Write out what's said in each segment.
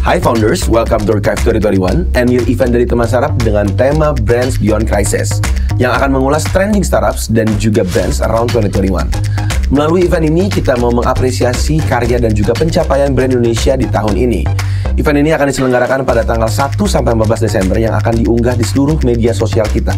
Hi founders, welcome to Archive 2021, annual event dari teman startup dengan tema Brands Beyond Crisis yang akan mengulas trending startups dan juga brands around 2021. Melalui event ini, kita mau mengapresiasi karya dan juga pencapaian brand Indonesia di tahun ini. Event ini akan diselenggarakan pada tanggal 1 sampai 14 Desember yang akan diunggah di seluruh media sosial kita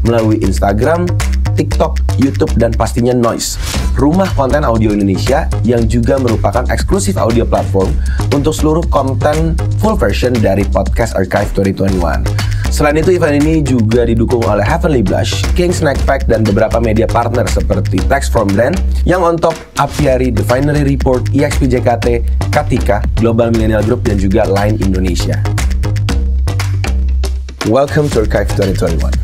melalui Instagram, TikTok, YouTube, dan pastinya Noise, rumah konten audio Indonesia yang juga merupakan eksklusif audio platform untuk seluruh konten full version dari podcast Archive 2021. Selain itu, event ini juga didukung oleh Heavenly Blush, King Snack Pack, dan beberapa media partner seperti Text from Brand, yang on top, Apiari, The Finery Report, EXP JKT, Katika, Global Millennial Group, dan juga Line Indonesia. Welcome to Archive 2021.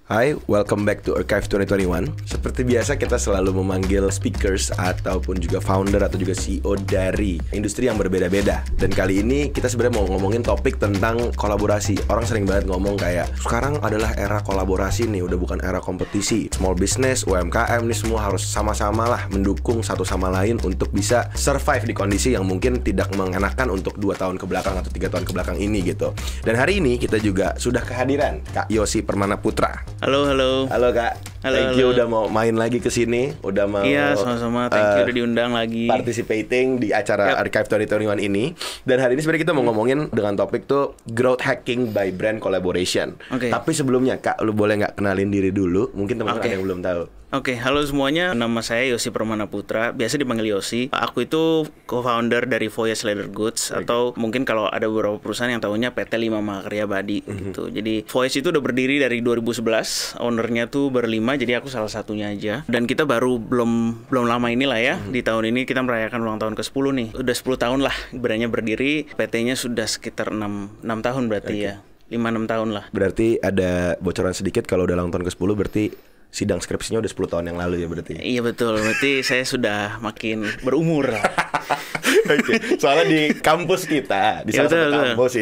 Hai, welcome back to Archive 2021. Seperti biasa kita selalu memanggil speakers ataupun juga founder atau juga CEO dari industri yang berbeda-beda. Dan kali ini kita sebenarnya mau ngomongin topik tentang kolaborasi. Orang sering banget ngomong kayak sekarang adalah era kolaborasi nih, udah bukan era kompetisi. Small business, UMKM nih semua harus sama-sama lah mendukung satu sama lain untuk bisa survive di kondisi yang mungkin tidak mengenakan untuk 2 tahun ke belakang atau 3 tahun ke belakang ini gitu. Dan hari ini kita juga sudah kehadiran Kak Yosi Permana Putra. Halo Kak. Halo, Thank you udah mau main lagi ke sini, udah mau. Iya, sama-sama. Thank you udah diundang lagi. Participating di acara Archive 2021 ini. Dan hari ini sebenarnya kita mau ngomongin dengan topik tuh growth hacking by brand collaboration. Tapi sebelumnya Kak, lu boleh nggak kenalin diri dulu? Mungkin teman-teman ada yang belum tahu. Halo semuanya, nama saya Yosi Permana Putra, biasa dipanggil Yosi. Aku itu co-founder dari Voyage Leather Goods, atau mungkin kalau ada beberapa perusahaan yang tahunya PT Lima Mahakarya Badi gitu. Jadi Voyage itu udah berdiri dari 2011, ownernya tuh berlima, jadi aku salah satunya aja. Dan kita baru belum lama inilah ya, di tahun ini kita merayakan ulang tahun ke-10 nih. Udah 10 tahun lah brandnya berdiri, PT-nya sudah sekitar 6 tahun berarti ya. 5-6 tahun lah. Berarti ada bocoran sedikit kalau udah ulang tahun ke-10 berarti sidang skripsinya udah 10 tahun yang lalu ya berarti. Iya betul, berarti saya sudah makin berumur lah. Soalnya di kampus kita, di salah satu kampus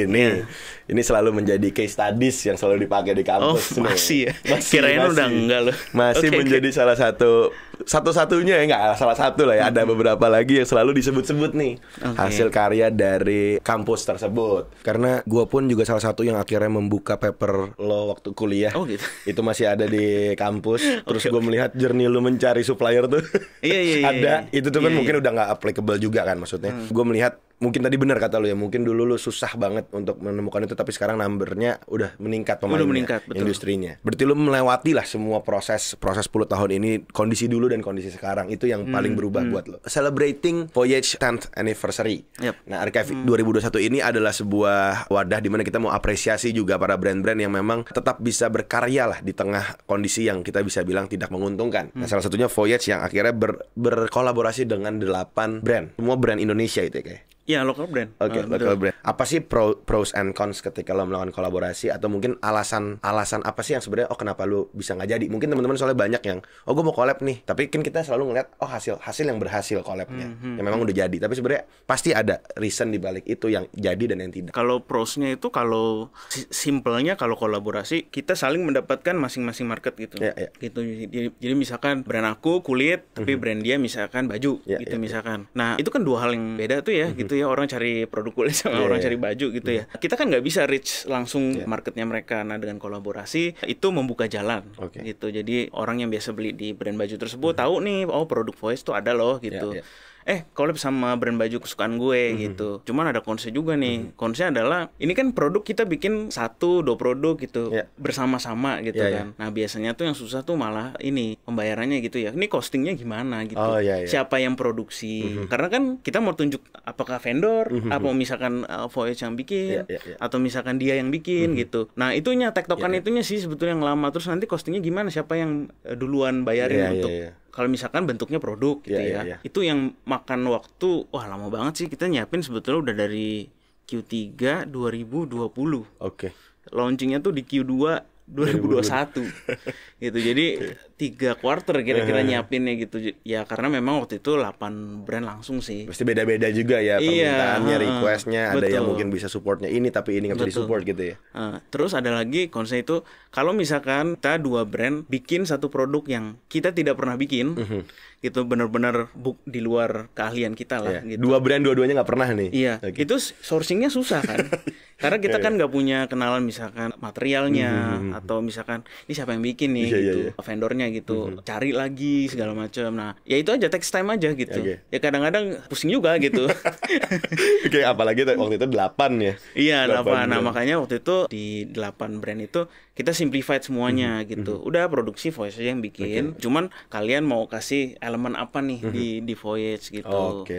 ini selalu menjadi case studies yang selalu dipakai di kampus. Masih ya? Kirain udah enggak loh. Masih menjadi salah satu-satunya ya, enggak salah satu lah ya. Ada beberapa lagi yang selalu disebut-sebut nih hasil karya dari kampus tersebut. Karena gue pun juga salah satu yang akhirnya membuka paper lo waktu kuliah. Gitu. Itu masih ada di kampus. Terus gue melihat journey lu mencari supplier tuh. Iya. Ada. Itu tuh kan mungkin udah gak applicable juga kan maksudnya. Gue melihat mungkin tadi benar kata lu ya, mungkin dulu lu susah banget untuk menemukan itu, tapi sekarang numbernya udah meningkat pemainnya, industrinya. Berarti lu melewati lah semua proses 10 tahun ini, kondisi dulu dan kondisi sekarang, itu yang paling berubah buat lu. Celebrating Voyage 10th Anniversary. Nah, Archive 2021 ini adalah sebuah wadah di mana kita mau apresiasi juga para brand-brand yang memang tetap bisa berkarya lah di tengah kondisi yang kita bisa bilang tidak menguntungkan. Nah, salah satunya Voyage yang akhirnya berkolaborasi dengan 8 brand. Semua brand Indonesia itu ya kayak. Ya, local brand. Local brand. Apa sih pros and cons ketika lo melakukan kolaborasi, atau mungkin alasan apa sih yang sebenarnya kenapa lo bisa nggak jadi? Mungkin teman-teman soalnya banyak yang gue mau collab nih, tapi kan kita selalu ngeliat hasil yang berhasil collabnya, yang memang udah jadi. Tapi sebenarnya pasti ada reason di balik itu yang jadi dan yang tidak. Kalau prosnya itu, kalau simpelnya kalau kolaborasi kita saling mendapatkan masing-masing market gitu. Gitu. Jadi misalkan brand aku kulit, tapi brand dia misalkan baju misalkan. Nah, itu kan dua hal yang beda tuh ya gitu. Ya, orang cari produk kulit sama orang cari baju gitu ya. Kita kan nggak bisa reach langsung marketnya mereka. Nah, dengan kolaborasi itu membuka jalan gitu. Jadi orang yang biasa beli di brand baju tersebut tahu nih, produk Voice tuh ada loh gitu. Collab sama brand baju kesukaan gue gitu. Cuman ada konsep juga nih. Konsepnya adalah ini kan produk kita bikin 1-2 produk gitu bersama-sama gitu kan. Nah, biasanya tuh yang susah tuh malah ini pembayarannya gitu ya. Ini costingnya gimana gitu. Siapa yang produksi? Karena kan kita mau tunjuk apakah vendor, apa misalkan Voyage yang bikin, atau misalkan dia yang bikin gitu. Nah, itunya tektokan itunya sih sebetulnya yang lama. Terus nanti costingnya gimana? Siapa yang duluan bayarin untuk kalau misalkan bentuknya produk gitu itu yang makan waktu lama banget sih. Kita nyiapin sebetulnya udah dari Q3 2020. Launchingnya tuh di Q2 2021 gitu. Jadi 3 quarter kira-kira nyiapinnya gitu. Ya karena memang waktu itu 8 brand langsung sih. Pasti beda-beda juga ya permintaannya, requestnya. Ada betul. yang mungkin bisa supportnya ini tapi ini nggak bisa disupport gitu ya. Terus ada lagi konsep itu, kalau misalkan kita 2 brand bikin satu produk yang kita tidak pernah bikin, gitu benar-benar di luar keahlian kita lah. Gitu. 2 brand dua-duanya nggak pernah nih. Iya, itu sourcingnya susah kan. Karena kita kan nggak punya kenalan misalkan materialnya atau misalkan ini siapa yang bikin nih gitu, vendornya gitu, cari lagi segala macam. Nah, ya itu aja text time aja gitu. Ya kadang-kadang pusing juga gitu. Oke, apalagi waktu itu 8 ya. Iya, 8. Nah, makanya waktu itu di 8 brand itu kita simplified semuanya gitu. Udah produksi Voyage aja yang bikin. Cuman kalian mau kasih elemen apa nih di Voyage gitu. Oke.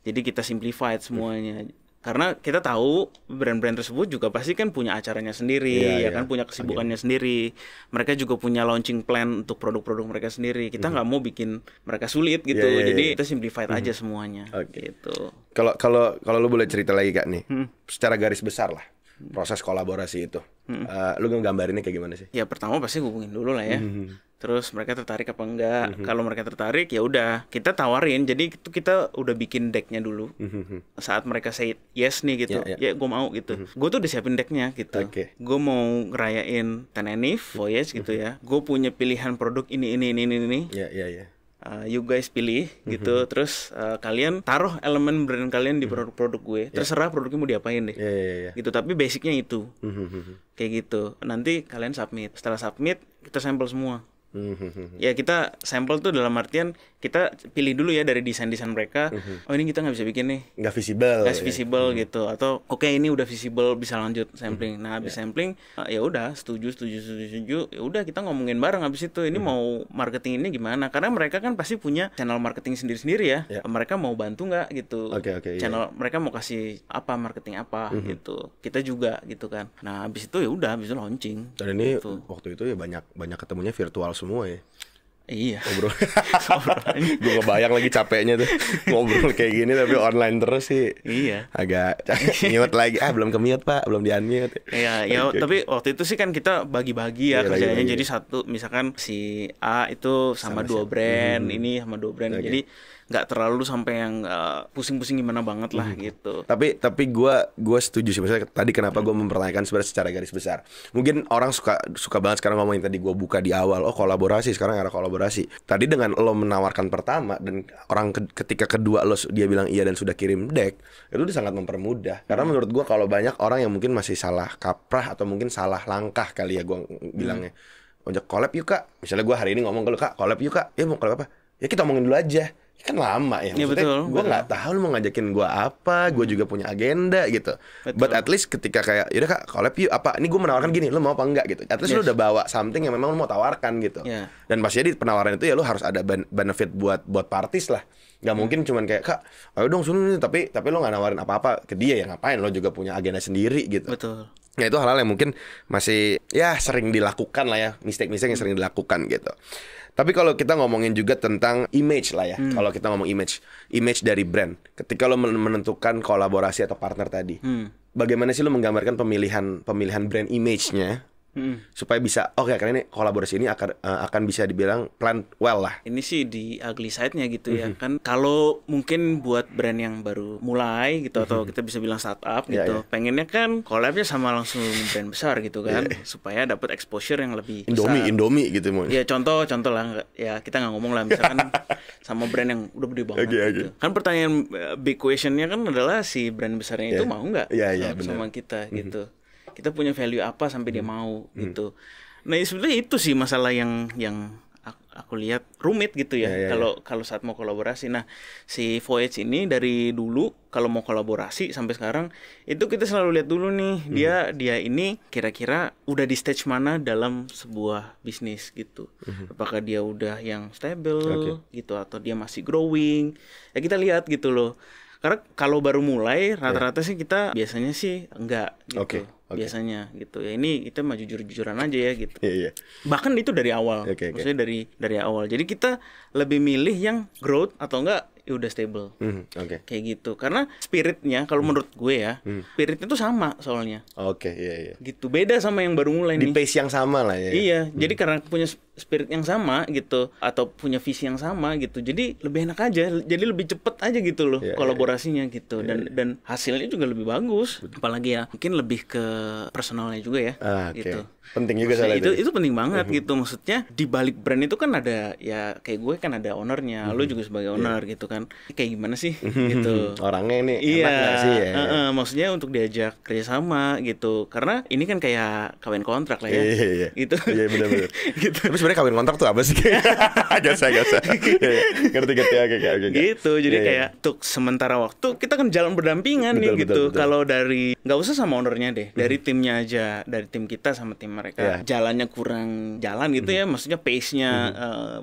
Jadi kita simplified semuanya. Karena kita tahu brand-brand tersebut juga pasti kan punya acaranya sendiri, kan punya kesibukannya sendiri. Mereka juga punya launching plan untuk produk-produk mereka sendiri. Kita nggak mau bikin mereka sulit gitu. Jadi kita simplified aja semuanya. Gitu. Kalau lu boleh cerita lagi Kak nih, secara garis besar lah proses kolaborasi itu. Lu nggambarinnya kayak gimana sih? Ya pertama pasti hubungin dulu lah ya. Terus mereka tertarik apa enggak? Kalau mereka tertarik ya udah kita tawarin. Jadi itu kita udah bikin decknya dulu. Saat mereka say yes nih gitu, ya gue mau gitu. Gue tuh udah siapin decknya gitu. Gue mau ngerayain 10 Anniv Voyage gitu ya. Gue punya pilihan produk ini. You guys pilih gitu. Terus kalian taruh elemen brand kalian di produk-produk gue. Terserah produknya mau diapain deh. Gitu. Tapi basicnya itu. Kayak gitu. Nanti kalian submit. Setelah submit kita sampel semua. Ya kita sampel tuh dalam artian kita pilih dulu ya dari desain-desain mereka. Oh ini kita nggak bisa bikin nih, nggak visible gitu. Atau oke, ini udah visible, bisa lanjut sampling. Nah habis sampling ya udah setuju. Ya udah kita ngomongin bareng habis itu ini mau marketing ini gimana, karena mereka kan pasti punya channel marketing sendiri-sendiri ya. Mereka mau bantu nggak gitu. Channel mereka mau kasih apa, marketing apa gitu. Kita juga gitu kan. Nah habis itu ya udah, habis itu launching. Dan ini gitu. Waktu itu ya banyak ketemunya virtual semua ya. Iya. Ngobrol. Gue ngebayang lagi capeknya tuh ngobrol kayak gini tapi online terus sih. Iya. Agak mute lagi. Belum ke-mute Pak, belum di-unmute. Iya, tapi waktu itu sih kan kita bagi-bagi ya kerjanya. Jadi satu misalkan si A itu sama 2 brand, ini sama 2 brand. Jadi nggak terlalu sampai yang pusing-pusing gimana banget lah gitu. Tapi gue setuju sih, misalnya tadi kenapa gue mempertanyakan sebenarnya secara garis besar. Mungkin orang suka banget sekarang ngomongin, tadi gue buka di awal, kolaborasi, sekarang era kolaborasi. Tadi dengan lo menawarkan pertama dan orang ketika kedua lo dia bilang iya dan sudah kirim deck, itu udah sangat mempermudah. Karena menurut gue kalau banyak orang yang mungkin masih salah kaprah atau mungkin salah langkah kali ya gue bilangnya. Ojek collab yuk Kak. Misalnya gue hari ini ngomong ke lo, Kak collab yuk Kak. Ya mau collab apa? Ya kita omongin dulu aja. Kan lama ya, maksudnya gue nggak tahu lu mau ngajakin gue apa, gue juga punya agenda gitu. But at least ketika kayak yaudah Kak collab yuk apa, ini gue menawarkan gini, lu mau apa enggak gitu. At least lu udah bawa something yang memang lu mau tawarkan gitu. Dan pastinya di penawaran itu ya lu harus ada benefit buat parties lah. Gak mungkin cuman kayak Kak ayo dong sini, tapi lu nggak nawarin apa-apa ke dia, ya ngapain, lo juga punya agenda sendiri gitu. Ya itu hal-hal yang mungkin masih ya sering dilakukan lah ya, mistake-mistake yang sering dilakukan gitu. Tapi kalau kita ngomongin juga tentang image lah ya, kalau kita ngomong image dari brand, ketika lo menentukan kolaborasi atau partner tadi, bagaimana sih lo menggambarkan pemilihan brand image-nya supaya bisa karena ini kolaborasi ini akan bisa dibilang plan well lah. Ini sih di ugly side-nya gitu ya. Kan kalau mungkin buat brand yang baru mulai gitu atau kita bisa bilang startup gitu, pengennya kan collab-nya sama langsung brand besar gitu kan, supaya dapat exposure yang lebih Indomie gitu mau. Ya contoh lah ya, kita nggak ngomong lah misalkan sama brand yang udah gede banget gitu. Kan pertanyaan big question-nya kan adalah si brand besarnya itu mau nggak sama kita gitu. Kita punya value apa sampai dia mau gitu. Nah sebenarnya itu sih masalah yang aku lihat rumit gitu ya. Kalau saat mau kolaborasi. Nah si Voyage ini dari dulu kalau mau kolaborasi sampai sekarang itu kita selalu lihat dulu nih dia ini kira-kira udah di stage mana dalam sebuah bisnis gitu. Apakah dia udah yang stable gitu atau dia masih growing. Ya kita lihat gitu loh. Karena kalau baru mulai rata-rata sih kita biasanya sih enggak gitu. Biasanya gitu. Ya ini kita mah jujur-jujuran aja ya gitu. Bahkan itu dari awal. Maksudnya dari awal. Jadi kita lebih milih yang growth atau enggak ya udah stable. Oke. Kayak gitu. Karena spiritnya kalau menurut gue ya, spiritnya tuh sama soalnya. Oke, iya. Gitu. Beda sama yang baru mulai Di nih. pace yang sama lah ya. Iya, jadi karena punya spirit yang sama gitu atau punya visi yang sama gitu. Jadi lebih enak aja, jadi lebih cepet aja gitu loh kolaborasinya gitu dan hasilnya juga lebih bagus. Apalagi ya mungkin lebih ke personalnya juga ya gitu. Penting juga soalnya itu penting banget gitu. Maksudnya di balik brand itu kan ada ya kayak gue kan ada ownernya, lu juga sebagai owner gitu kan. Kayak gimana sih gitu. Orangnya ini enak gak sih ya? Maksudnya untuk diajak kerjasama gitu. Karena ini kan kayak kawin kontrak lah ya. Iya. Gitu. Iya benar-benar. Gitu. Tapi sebenarnya kawin kontrak tuh apa sih? Gak usah. Ngerti ya. Gitu. Jadi kayak untuk sementara waktu kita kan jalan berdampingan nih gitu. Kalau dari nggak usah sama ownernya deh, dari timnya aja, dari tim kita sama tim mereka jalannya kurang jalan gitu ya, maksudnya pace-nya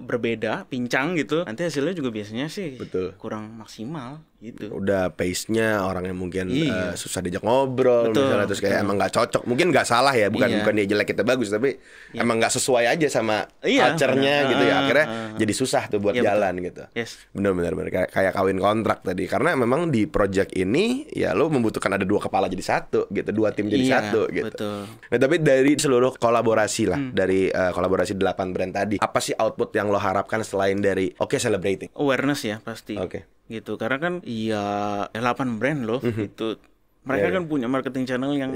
berbeda, pincang gitu. Nanti hasilnya juga biasanya sih kurang maksimal gitu. Udah pace-nya orang yang mungkin susah diajak ngobrol misalnya, terus kayak emang nggak cocok. Mungkin nggak salah ya, bukan dia jelek kita bagus, tapi emang nggak sesuai aja sama culture-nya gitu ya. Akhirnya jadi susah tuh buat jalan gitu. Bener-bener kayak kawin kontrak tadi. Karena memang di project ini ya lo membutuhkan ada dua kepala jadi satu gitu, dua tim jadi satu gitu. Betul. Nah, tapi dari seluruh kolaborasi lah, dari kolaborasi 8 brand tadi, apa sih output yang lo harapkan selain dari celebrating? Awareness ya pasti. Gitu. Karena kan 8 brand loh gitu. Mereka kan punya marketing channel yang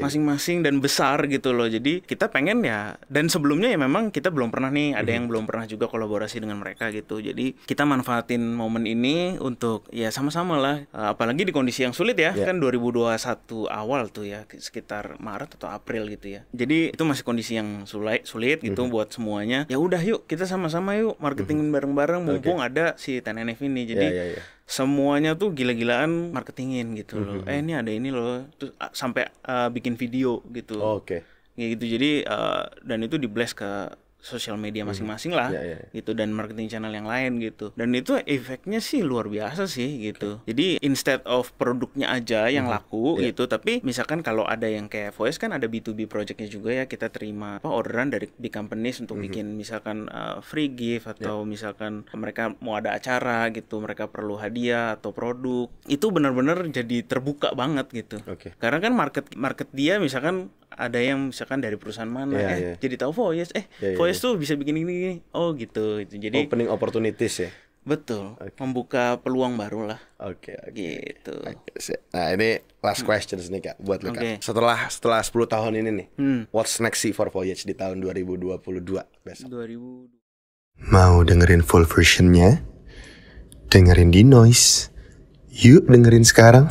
masing-masing dan besar gitu loh. Jadi kita pengen ya, dan sebelumnya ya memang kita belum pernah nih, ada yang belum pernah juga kolaborasi dengan mereka gitu. Jadi kita manfaatin momen ini untuk ya sama-sama lah, apalagi di kondisi yang sulit ya. Kan 2021 awal tuh ya, sekitar Maret atau April gitu ya. Jadi itu masih kondisi yang sulit gitu buat semuanya. Ya udah yuk kita sama-sama yuk marketingin bareng-bareng, mumpung ada si 10NF ini. Jadi semuanya tuh gila-gilaan marketingin gitu loh. Ini ada ini loh. Terus sampai bikin video gitu. Gitu. Jadi dan itu di-blast ke sosial media masing-masing lah gitu, dan marketing channel yang lain gitu. Dan itu efeknya sih luar biasa sih gitu. Jadi instead of produknya aja yang laku gitu, tapi misalkan kalau ada yang kayak Voice kan ada B2B projectnya juga ya, kita terima orderan dari big companies untuk bikin misalkan free gift atau misalkan mereka mau ada acara gitu, mereka perlu hadiah atau produk. Itu benar-benar jadi terbuka banget gitu. Karena kan market dia misalkan ada yang misalkan dari perusahaan mana jadi tahu Voice Voice tuh bisa bikin ini gitu. Jadi opening opportunities ya. Betul. Membuka peluang baru lah. Gitu. Nah, ini last questions nih Kak buat lu Kak. Setelah 10 tahun ini nih, what's next sih for Voyage di tahun 2022 besok? Mau dengerin full versionnya? Dengerin di Noise. Yuk dengerin sekarang.